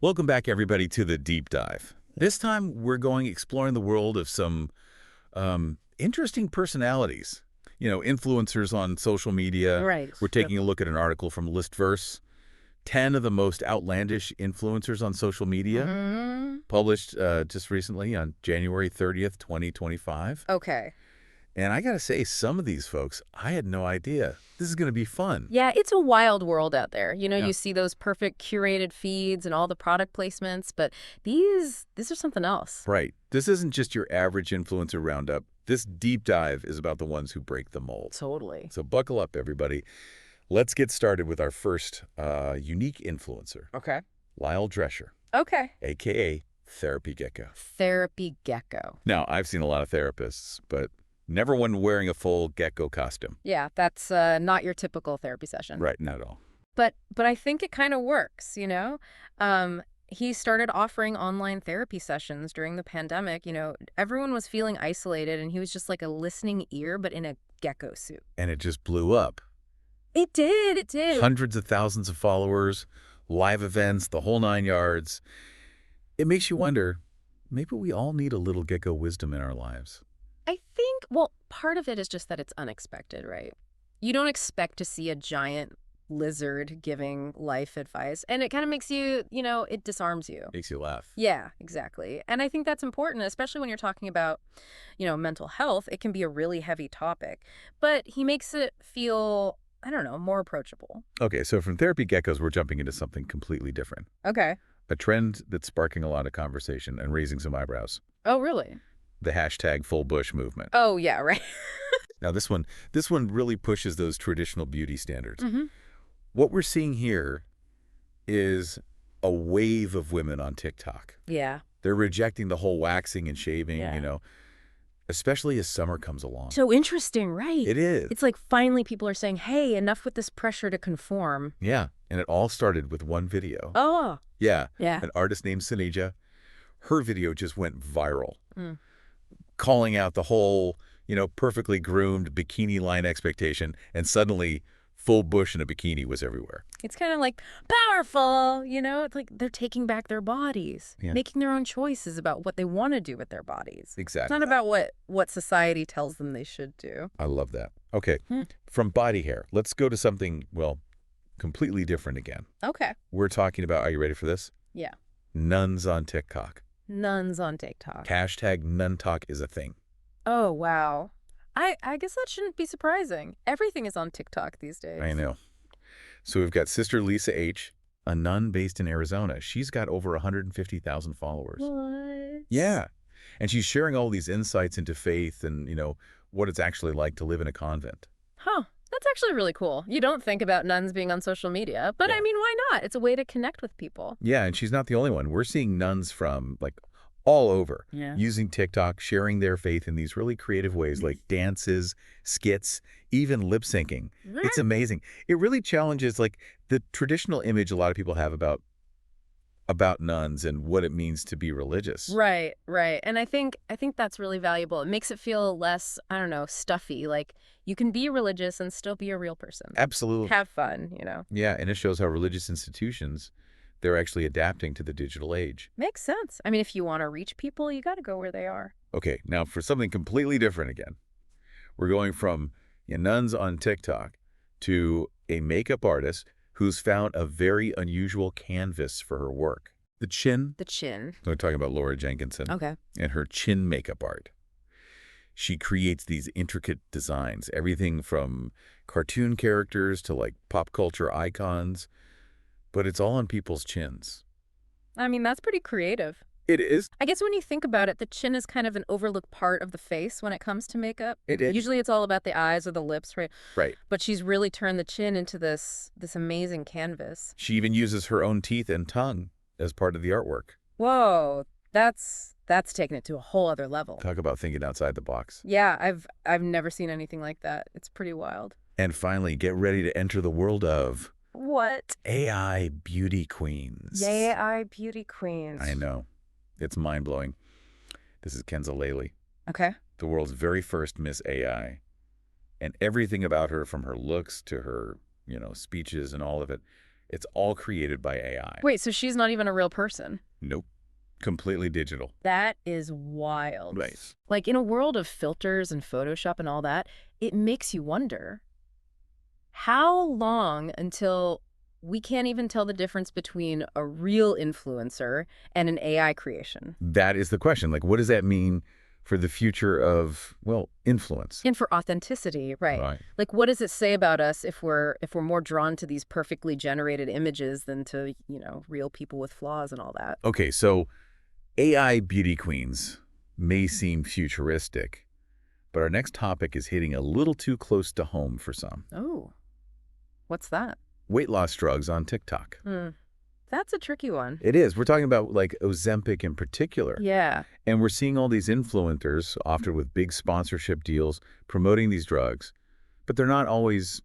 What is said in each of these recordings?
Welcome back, everybody, to the deep dive. This time, we're going exploring the world of some interesting personalities. Influencers on social media. Right. We're Yep. taking a look at an article from Listverse, 10 of the most outlandish influencers on social media, hmm published just recently on January 30th, 2025. Okay. And I got to say, some of these folks, I had no idea. This is going to be fun. Yeah, it's a wild world out there. Yeah. You see those perfect curated feeds and all the product placements, but these are something else. Right. This isn't just your average influencer roundup. This deep dive is about the ones who break the mold. Totally. So buckle up, everybody. Let's get started with our first unique influencer, Okay. Lyle Drescher, Okay. a.k.a. Therapy Gecko. Therapy gecko. Now, I've seen a lot of therapists, but never one wearing a full gecko costume. Yeah, that's not your typical therapy session. Right, not at all. But I think it kind of works. He started offering online therapy sessions during the pandemic. Everyone was feeling isolated, and he was just like a listening ear, but in a gecko suit. And it just blew up. It did. It did. Hundreds of thousands of followers, live events, the whole 9 yards. It makes you wonder, maybe we all need a little gecko wisdom in our lives. I think, well, part of it is just that it's unexpected, right? You don't expect to see a giant lizard giving life advice, and it kind of makes you, it disarms you. Makes you laugh. Yeah, exactly. And I think that's important, especially when you're talking about, mental health. It can be a really heavy topic, but he makes it feel, I don't know, more approachable. Okay, so from therapy geckos, we're jumping into something completely different. Okay. A trend that's sparking a lot of conversation and raising some eyebrows. Oh, really? The hashtag full bush movement. Oh, yeah, right. Now this one really pushes those traditional beauty standards. hmm What we're seeing here is a wave of women on TikTok. Yeah. They're rejecting the whole waxing and shaving, Yeah. especially as summer comes along. So interesting, right? It is. It's like finally people are saying, hey, enough with this pressure to conform. Yeah, and it all started with one video. Oh, Yeah, yeah. an artist named Sinija. Her video just went viral, Mm. calling out the whole, perfectly groomed bikini line expectation, and suddenly full bush in a bikini was everywhere. It's kind of like powerful. It's like they're taking back their bodies, Yeah. making their own choices about what they want to do with their bodies. It's Exactly. not about what society tells them they should do. I love that. Okay, Hmm. from body hair, let's go to something, well, completely different again. Okay. We're talking about, are you ready for this? Yeah. Nuns on TikTok. Nuns on TikTok. Hashtag nun talk is a thing. Oh, wow. I guess that shouldn't be surprising. Everything is on TikTok these days. I know. So we've got Sister Lisa H., a nun based in Arizona. She's got over 150,000 followers. What? Yeah. And she's sharing all these insights into faith and, what it's actually like to live in a convent. Huh. That's actually really cool. You don't think about nuns being on social media, but Yeah. I mean, why not? It's a way to connect with people. Yeah, and she's not the only one. We're seeing nuns from, all over Yeah. using TikTok, sharing their faith in these really creative ways like dances, skits, even lip syncing. It's amazing. It really challenges, the traditional image a lot of people have about nuns and what it means to be religious. Right, right. And I think that's really valuable. It makes it feel less, I don't know, stuffy. Like you can be religious and still be a real person. Absolutely. Have fun. Yeah, and it shows how religious institutions, they're actually adapting to the digital age. Makes sense. I mean, if you want to reach people, you got to go where they are. Okay, now for something completely different again. We're going from nuns on TikTok to a makeup artist who's found a very unusual canvas for her work. The chin. The chin. We're talking about Laura Jenkinson Okay. and her chin makeup art. She creates these intricate designs, everything from cartoon characters to pop culture icons, but it's all on people's chins. I mean, that's pretty creative. It is. I guess when you think about it, the chin is kind of an overlooked part of the face when it comes to makeup. It is. Usually it's all about the eyes or the lips, right? Right. But she's really turned the chin into this amazing canvas. She even uses her own teeth and tongue as part of the artwork. Whoa, that's taken it to a whole other level. Talk about thinking outside the box. Yeah, I've never seen anything like that. It's pretty wild. And finally, get ready to enter the world of What? AI beauty queens. AI beauty queens. I know. It's mind-blowing. This is Kenza Laley, Okay. the world's very first Miss AI. And everything about her, from her looks to her, speeches and all of it, It's all created by AI. Wait, so she's not even a real person? Nope. Completely digital. That is wild. Right. Like, in a world of filters and Photoshop and all that, it makes you wonder, how long until we can't even tell the difference between a real influencer and an AI creation? That is the question. Like, what does that mean for the future of, well, influence? And for authenticity, right? Right. Like, what does it say about us if we're more drawn to these perfectly generated images than to, real people with flaws and all that? Okay, so AI beauty queens may seem futuristic, but our next topic is hitting a little too close to home for some. Oh, what's that? Weight loss drugs on TikTok. That's a tricky one. It is. We're talking about like Ozempic in particular. Yeah. And we're seeing all these influencers, often with big sponsorship deals, promoting these drugs, but they're not always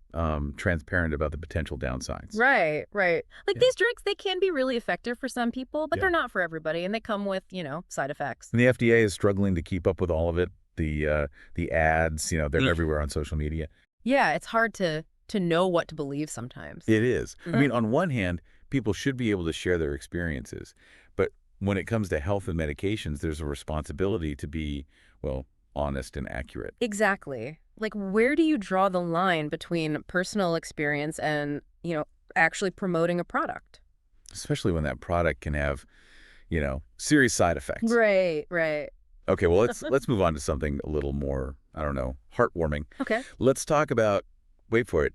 transparent about the potential downsides. Right, right. Like Yeah. these drugs, they can be really effective for some people, but Yeah. they're not for everybody, and they come with, side effects. And the FDA is struggling to keep up with all of it. The ads, they're everywhere on social media. Yeah, it's hard to know what to believe sometimes. It is. I mean, on one hand, people should be able to share their experiences, but when it comes to health and medications, there's a responsibility to be, well, honest and accurate. Exactly. Like, where do you draw the line between personal experience and, actually promoting a product? Especially when that product can have, serious side effects. Right, right. Okay, well, let's move on to something a little more, I don't know, heartwarming. Okay. Let's talk about, wait for it,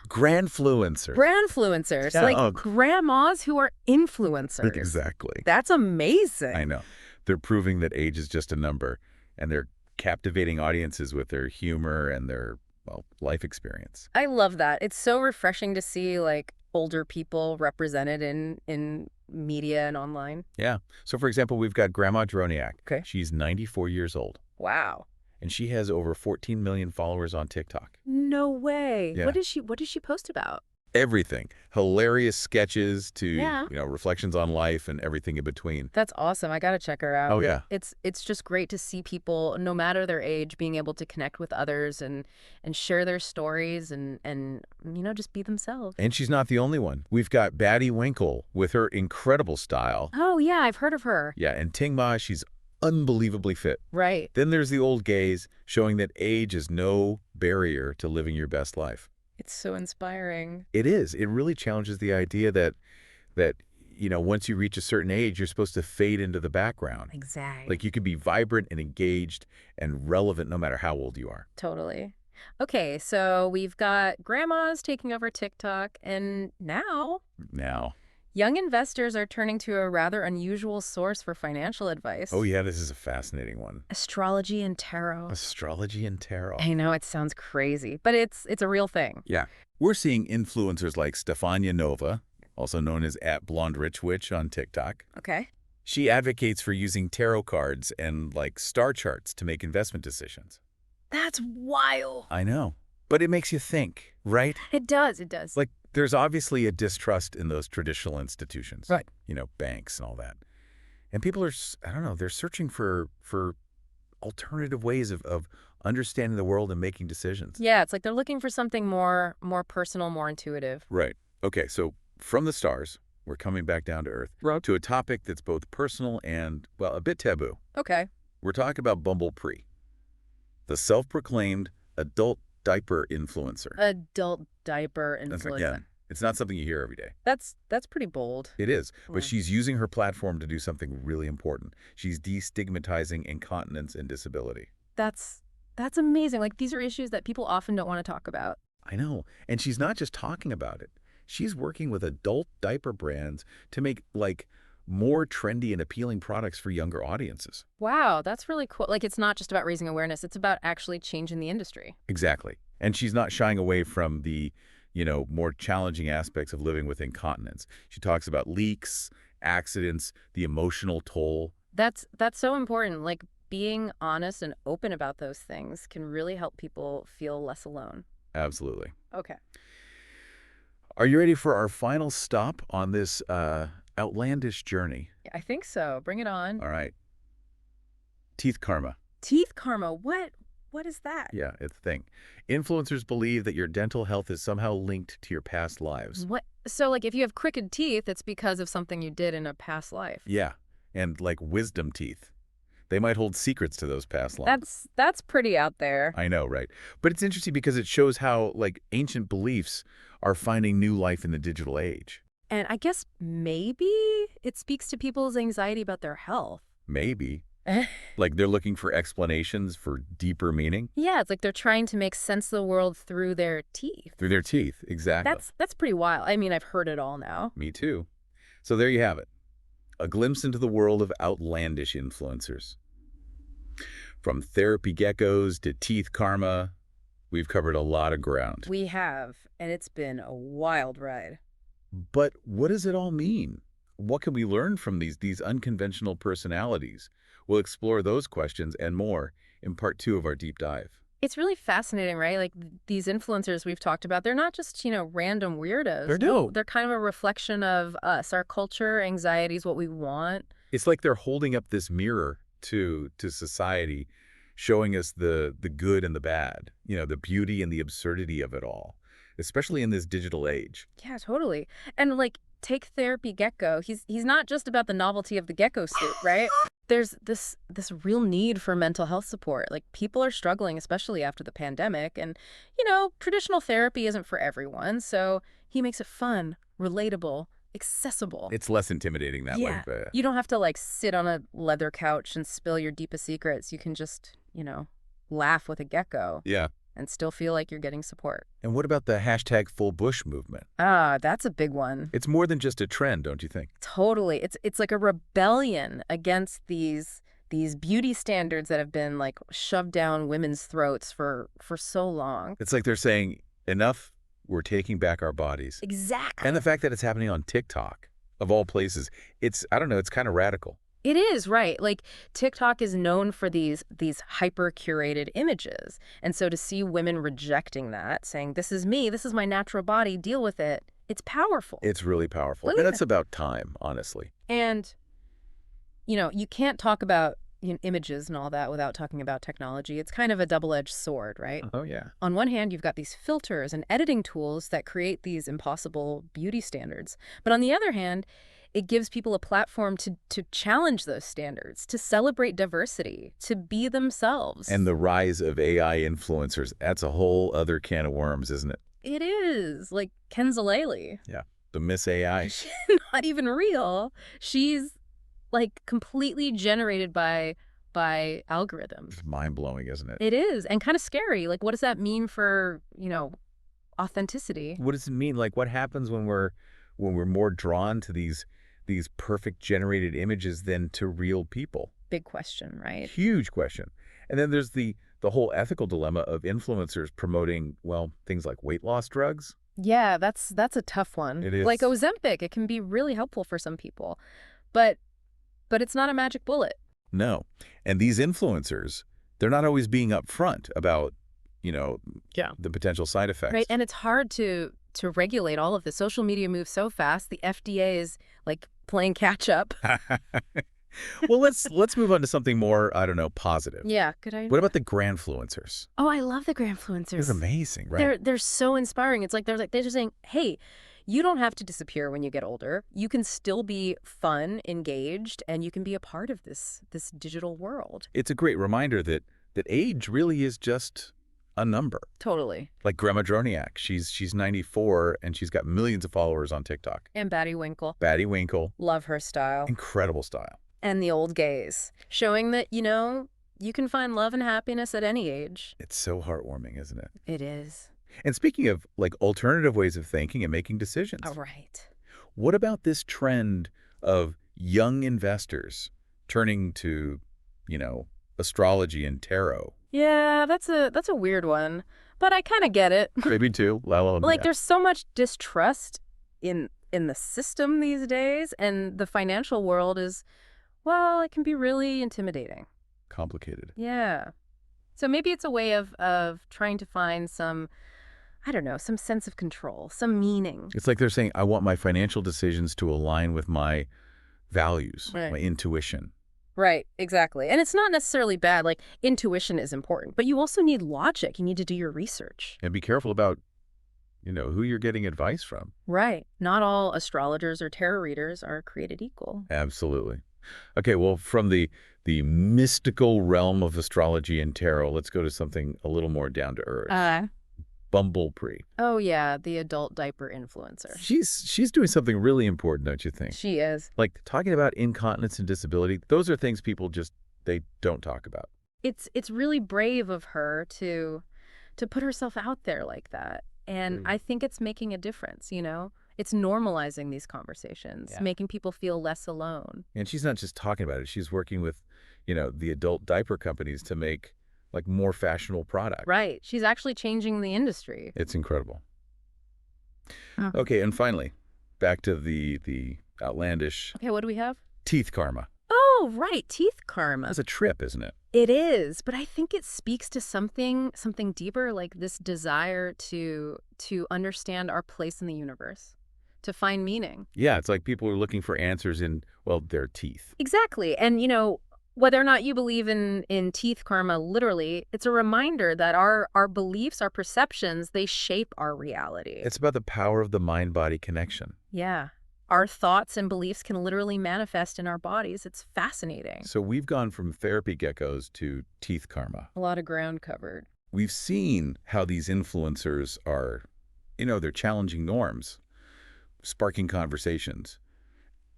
grandfluencers. Grandfluencers, Yeah, like grandmas who are influencers. Exactly. That's amazing. I know. They're proving that age is just a number, and they're captivating audiences with their humor and their, well, life experience. I love that. It's so refreshing to see like older people represented in media and online. Yeah. So, for example, we've got Grandma Droniak. Okay. She's 94 years old, Wow. and she has over 14 million followers on TikTok. No way. Yeah. What does she post about? Everything. Hilarious sketches to, Yeah. reflections on life and everything in between. That's awesome. I got to check her out. Oh, yeah. It's just great to see people, no matter their age, being able to connect with others and share their stories and just be themselves. And she's not the only one. We've got Batty Winkle with her incredible style. Oh, yeah, I've heard of her. Yeah, and Ting Ma, she's unbelievably fit. Right. Then there's the old gays showing that age is no barrier to living your best life. It's so inspiring. It is. It really challenges the idea that once you reach a certain age, you're supposed to fade into the background. Exactly. Like you could be vibrant and engaged and relevant no matter how old you are. Totally. Okay, so we've got grandmas taking over TikTok, and now Now, young investors are turning to a rather unusual source for financial advice. oh yeah, this is a fascinating one. Astrology and tarot. Astrology and tarot. I know it sounds crazy, but it's a real thing. Yeah. We're seeing influencers like Stefania Nova, also known as @BlondeRichWitch on TikTok. Okay. She advocates for using tarot cards and like star charts to make investment decisions. That's wild. I know, but it makes you think, right? It does. It does. Like there's obviously a distrust in those traditional institutions. Right. Banks and all that. And people are, I don't know, they're searching for alternative ways of understanding the world and making decisions. Yeah, it's like they're looking for something more personal, more intuitive. Right. Okay, so from the stars, we're coming back down to earth to a topic that's both personal and, well, a bit taboo. Okay. We're talking about Bumble Pre, the self-proclaimed adult diaper influencer. Adult diaper That's influencer. yeah, it's not something you hear every day. That's pretty bold. It is, but Yeah. she's using her platform to do something really important. She's destigmatizing incontinence and disability. That's amazing. Like, these are issues that people often don't want to talk about. I know, and she's not just talking about it. She's working with adult diaper brands to make, like, more trendy and appealing products for younger audiences. Wow, that's really cool. Like, it's not just about raising awareness. It's about actually changing the industry. Exactly. And she's not shying away from the, more challenging aspects of living with incontinence. She talks about leaks, accidents, the emotional toll. That's so important. Like, being honest and open about those things can really help people feel less alone. Absolutely. Okay. Are you ready for our final stop on this outlandish journey? Yeah, I think so. Bring it on. All right. Teeth karma. Teeth karma. What is that? Yeah, it's a thing. Influencers believe that your dental health is somehow linked to your past lives. What So, like, if you have crooked teeth, it's because of something you did in a past life. Yeah, and like wisdom teeth. They might hold secrets to those past lives. That's pretty out there. I know, right? But it's interesting because it shows how, like, ancient beliefs are finding new life in the digital age. And I guess maybe it speaks to people's anxiety about their health. Maybe. Like, they're looking for explanations for deeper meaning Yeah, it's like they're trying to make sense of the world through their teeth. through their teeth. Exactly. That's pretty wild. I mean, I've heard it all now. Me too. So there you have it. A glimpse into the world of outlandish influencers. From therapy geckos to teeth karma, we've covered a lot of ground. We have, and it's been a wild ride. But what does it all mean? What can we learn from these unconventional personalities? We'll explore those questions and more in part 2 of our deep dive. It's really fascinating, right? Like these influencers we've talked about, they're not just, random weirdos. They're No, new. they're kind of a reflection of us, our culture, anxieties, what we want. It's like they're holding up this mirror to society, showing us the good and the bad, the beauty and the absurdity of it all, especially in this digital age. Yeah, totally. And like take therapy gecko. He's not just about the novelty of the gecko suit, right? There's this real need for mental health support. Like people are struggling, especially after the pandemic, and traditional therapy isn't for everyone, so he makes it fun, relatable, accessible. It's less intimidating that way. Yeah. But You don't have to like sit on a leather couch and spill your deepest secrets. You can just, laugh with a gecko yeah. and still feel like you're getting support. And what about the hashtag full bush movement? Ah, that's a big one. It's more than just a trend, don't you think? Totally. It's like a rebellion against these beauty standards that have been like shoved down women's throats for so long. It's like they're saying, enough, we're taking back our bodies. Exactly. And the fact that it's happening on TikTok, of all places, I don't know, it's kind of radical. It is, right. Like TikTok is known for these hyper curated images. And so to see women rejecting that, saying, this is me, this is my natural body, deal with it, it's powerful. It's really powerful. Look And at that's about time, honestly. And, you can't talk about images and all that without talking about technology. It's kind of a double-edged sword, right? Oh, yeah. On one hand, you've got these filters and editing tools that create these impossible beauty standards. But on the other hand, it gives people a platform to challenge those standards, to celebrate diversity, to be themselves. And the rise of AI influencers, that's a whole other can of worms, isn't it? It is. Like Kenzaleli. Yeah. The Miss AI. She's not even real. She's like completely generated by algorithms. It's mind-blowing, isn't it? It is. And kind of scary. Like, what does that mean for, authenticity? What does it mean? Like, what happens when we're more drawn to these perfect generated images than to real people? Big question, right? Huge question. And then there's the whole ethical dilemma of influencers promoting, well, things like weight loss drugs. Yeah, that's a tough one. It is. Like Ozempic, it can be really helpful for some people. But it's not a magic bullet. No. And these influencers, they're not always being upfront about, the potential side effects. Right, and it's hard to regulate all of this. Social media moves so fast. The FDA is like playing catch up. Well, let's move on to something more, I don't know, positive. Yeah, good idea. What about the grandfluencers? Oh, I love the grandfluencers. It's amazing, right? They're so inspiring. It's like they're just saying, "Hey, you don't have to disappear when you get older. You can still be fun, engaged, and you can be a part of this digital world." It's a great reminder that age really is just a number. Totally. Like Grandma Droniak, she's 94 and she's got millions of followers on TikTok. And Batty Winkle. Batty Winkle, Love her style. incredible style. And the old gays, showing that, you can find love and happiness at any age. It's so heartwarming, isn't it? It is. And speaking of like alternative ways of thinking and making decisions, All right. what about this trend of young investors turning to, astrology and tarot? Yeah, that's a weird one, but I kind of get it. Maybe too. Like there's so much distrust in the system these days, and the financial world is, well, it can be really intimidating. Complicated. Yeah. So maybe it's a way of trying to find some, I don't know, some sense of control, some meaning. It's like they're saying, I want my financial decisions to align with my values, Right. my intuition. Right, exactly. And it's not necessarily bad. Like, intuition is important, but you also need logic. You need to do your research. And be careful about who you're getting advice from. Right. Not all astrologers or tarot readers are created equal. Absolutely. Okay, well, from the mystical realm of astrology and tarot, let's go to something a little more down to earth. Uh, Bumblebee. oh yeah, the adult diaper influencer. She's doing something really important, don't you think? She is. Like talking about incontinence and disability, those are things people just they don't talk about. It's really brave of her to put herself out there like that. And I think it's making a difference, you know? It's normalizing these conversations, Yeah. making people feel less alone. And she's not just talking about it. She's working with, the adult diaper companies to make like more fashionable product. Right. She's actually changing the industry. It's incredible. Oh. Okay, and finally, back to the outlandish Okay, what do we have? teeth karma. Oh, right, teeth karma. That's a trip, isn't it? It is, but I think it speaks to something deeper, like this desire to understand our place in the universe, to find meaning. Yeah, it's like people are looking for answers in, well, their teeth. Exactly. And whether or not you believe in teeth karma literally, it's a reminder that our beliefs, our perceptions, they shape our reality. It's about the power of the mind-body connection. Yeah. Our thoughts and beliefs can literally manifest in our bodies. It's fascinating. So we've gone from therapy geckos to teeth karma. A lot of ground covered. We've seen how these influencers are, they're challenging norms, sparking conversations,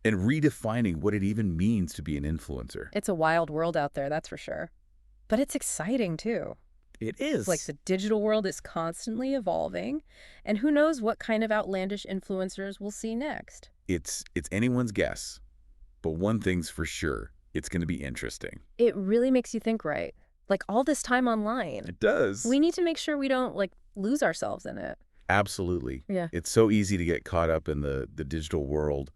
and redefining what it even means to be an influencer. It's a wild world out there, that's for sure. But it's exciting too. It is. Like the digital world is constantly evolving, and who knows what kind of outlandish influencers we'll see next. It's anyone's guess, but one thing's for sure, it's going to be interesting. It really makes you think, right? Like all this time online. It does. We need to make sure we don't lose ourselves in it. Absolutely. Yeah. It's so easy to get caught up in the digital world,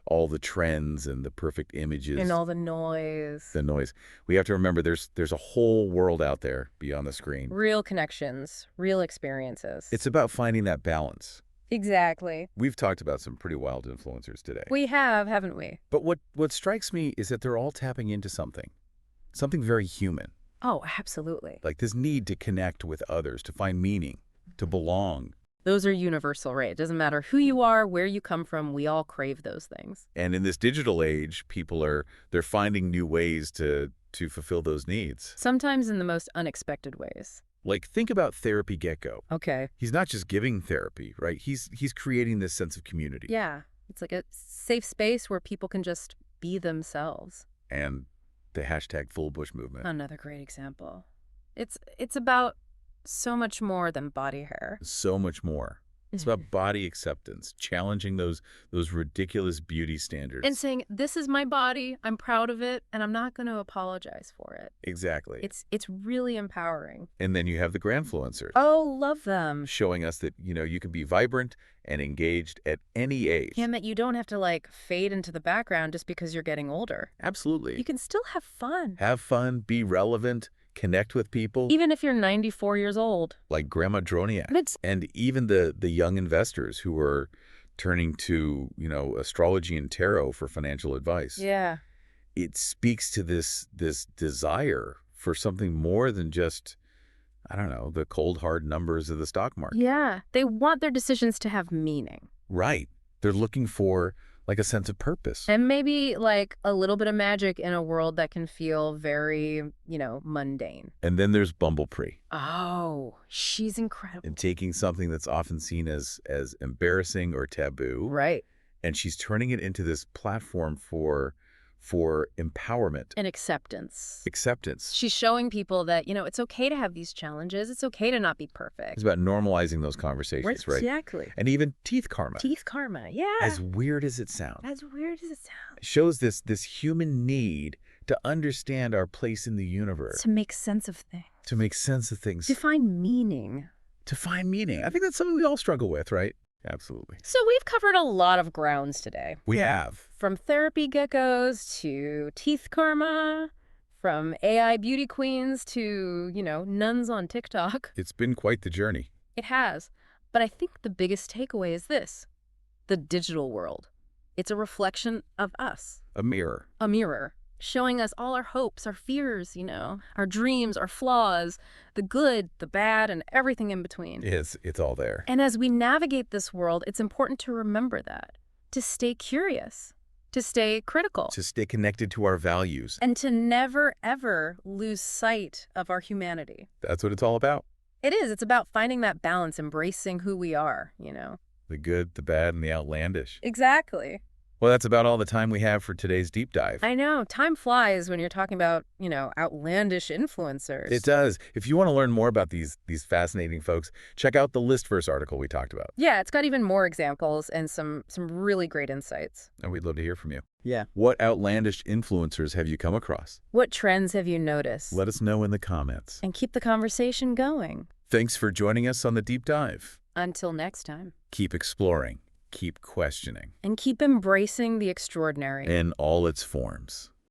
all the trends and the perfect images. And all the noise. The noise. We have to remember there's a whole world out there beyond the screen. Real connections, real experiences. It's about finding that balance. Exactly. We've talked about some pretty wild influencers today. We have, haven't we? But what strikes me is that they're all tapping into something very human. Oh, absolutely. Like this need to connect with others, to find meaning, to belong. Those are universal, right? It doesn't matter who you are, where you come from, we all crave those things. And in this digital age, they're finding new ways to fulfill those needs. Sometimes in the most unexpected ways. Like think about Therapy Gecko. Okay. He's not just giving therapy, right? He's creating this sense of community. Yeah. It's like a safe space where people can just be themselves. And the hashtag Full Bush movement. Another great example. It's about so much more than body hair. So much more. It's about body acceptance, challenging those ridiculous beauty standards. And saying, this is my body, I'm proud of it, and I'm not going to apologize for it. Exactly. It's really empowering. And then you have the grandfluencers. Oh, love them. Showing us that, you can be vibrant and engaged at any age. And that you don't have to fade into the background just because you're getting older. Absolutely. You can still have fun. Have fun, be relevant, connect with people. Even if you're 94 years old. Like Grandma Droniak. And even the young investors who are turning to, astrology and tarot for financial advice. Yeah. It speaks to this desire for something more than just, I don't know, the cold, hard numbers of the stock market. Yeah. They want their decisions to have meaning. Right. They're looking for a sense of purpose. And maybe a little bit of magic in a world that can feel very, mundane. And then there's Bumblebee. Oh, she's incredible. And taking something that's often seen as embarrassing or taboo. Right. And she's turning it into this platform for empowerment. And acceptance. Acceptance. She's showing people that, it's okay to have these challenges. It's okay to not be perfect. It's about normalizing those conversations, right? Exactly. And even teeth karma. Teeth karma, yeah. As weird as it sounds. As weird as it sounds. Shows this human need to understand our place in the universe. To make sense of things. To make sense of things. To find meaning. To find meaning. I think that's something we all struggle with, right? Absolutely. So we've covered a lot of grounds today. We have. From therapy geckos to teeth karma, from AI beauty queens to, nuns on TikTok. It's been quite the journey. It has. But I think the biggest takeaway is this. The digital world. It's a reflection of us. A mirror. A mirror. showing us all our hopes, our fears, our dreams, our flaws, the good, the bad, and everything in between. It's all there. And as we navigate this world, it's important to remember that, to stay curious, to stay critical, To stay connected to our values. and to never, ever lose sight of our humanity. That's what it's all about. It is. It's about finding that balance, embracing who we are. The good, the bad, and the outlandish. Exactly. Well, that's about all the time we have for today's deep dive. I know. Time flies when you're talking about, outlandish influencers. It does. If you want to learn more about these fascinating folks, check out the Listverse article we talked about. Yeah, it's got even more examples and some really great insights. And we'd love to hear from you. Yeah. What outlandish influencers have you come across? What trends have you noticed? Let us know in the comments. And keep the conversation going. Thanks for joining us on the deep dive. Until next time. Keep exploring, keep questioning. And keep embracing the extraordinary. In all its forms.